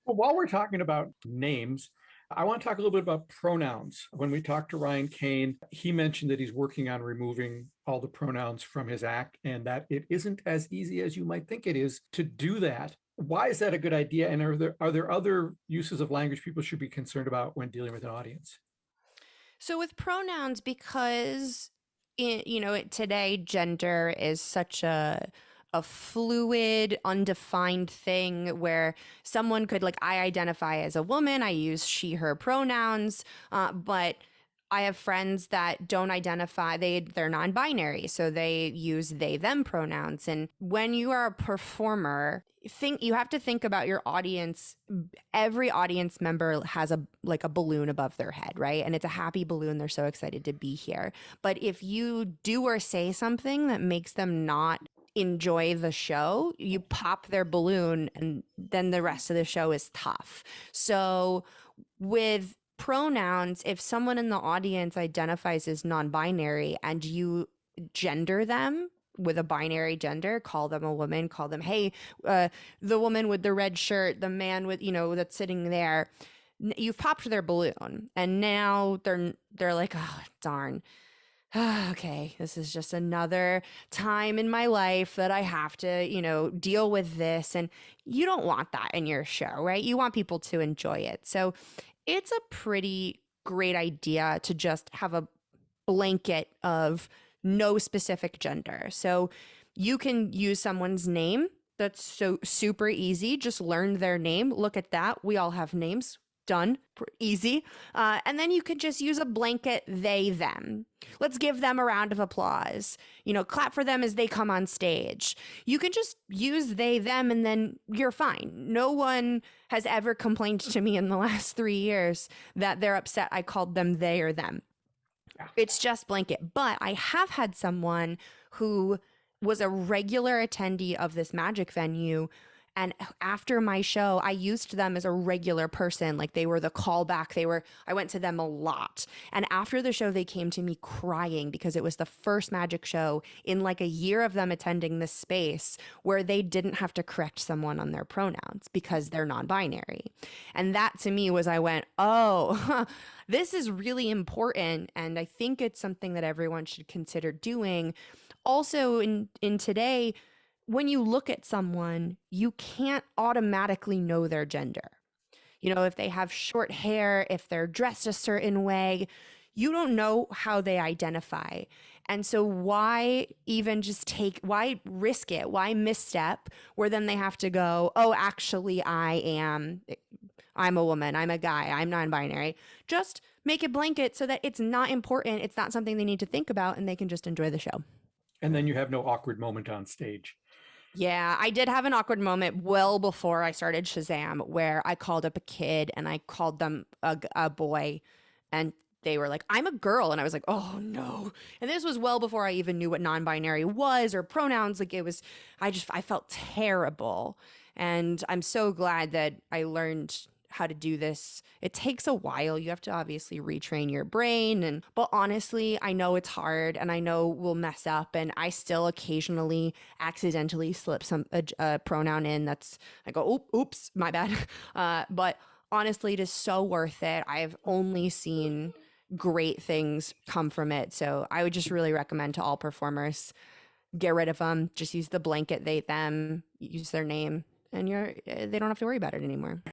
Well, while we're talking about names, I want to talk a little bit about pronouns. When we talked to Ryan Kane, he mentioned that he's working on removing all the pronouns from his act and that it isn't as easy as you might think it is to do that. Why is that a good idea? And are there other uses of language people should be concerned about when dealing with an audience? So with pronouns, because today gender is such a fluid, undefined thing where someone could like I identify as a woman, I use she her pronouns, but I have friends that don't identify, they're non-binary, so they use they them pronouns. And when you are a performer, think you have to think about your audience. Every audience member has a balloon above their head, right? And it's a happy balloon. They're so excited to be here. But if you do or say something that makes them not enjoy the show, you pop their balloon and then the rest of the show is tough. So with pronouns, if someone in the audience identifies as non-binary and you gender them with a binary gender, call them a woman, call them, hey, the woman with the red shirt, the man with, that's sitting there, you've popped their balloon. And now they're like, oh, darn. Okay, this is just another time in my life that I have to, deal with this. And you don't want that in your show, right? You want people to enjoy it. So it's a pretty great idea to just have a blanket of no specific gender. So you can use someone's name. That's so super easy. Just learn their name. Look at that. We all have names. Done. Easy. And then you could just use a blanket they, them. Let's give them a round of applause. Clap for them as they come on stage. You can just use they, them, and then you're fine. No one has ever complained to me in the last 3 years that they're upset I called them they or them. Yeah. It's just blanket. But I have had someone who was a regular attendee of this magic venue. And after my show, I used them as a regular person. Like they were the callback. I went to them a lot. And after the show, they came to me crying because it was the first magic show in like a year of them attending this space where they didn't have to correct someone on their pronouns because they're non binary. And that to me was, I went, oh, this is really important. And I think it's something that everyone should consider doing. Also, in today, when you look at someone, you can't automatically know their gender. If they have short hair, if they're dressed a certain way, you don't know how they identify. And so why risk it? Why misstep where then they have to go, oh, actually, I'm a woman, I'm a guy, I'm non-binary. Just make it blanket so that it's not important. It's not something they need to think about and they can just enjoy the show. And then you have no awkward moment on stage. Yeah, I did have an awkward moment well before I started Shazam where I called up a kid and I called them a boy and they were like, I'm a girl. And I was like, oh no. And this was well before I even knew what non binary was or pronouns. Like I felt terrible. And I'm so glad that I learned how to do this. It takes a while. You have to obviously retrain your brain but honestly, I know it's hard and I know we'll mess up and I still occasionally accidentally slip a pronoun in that's I go, oops, my bad. But honestly, it is so worth it. I've only seen great things come from it. So I would just really recommend to all performers, get rid of them, just use the blanket they them, use their name and they don't have to worry about it anymore.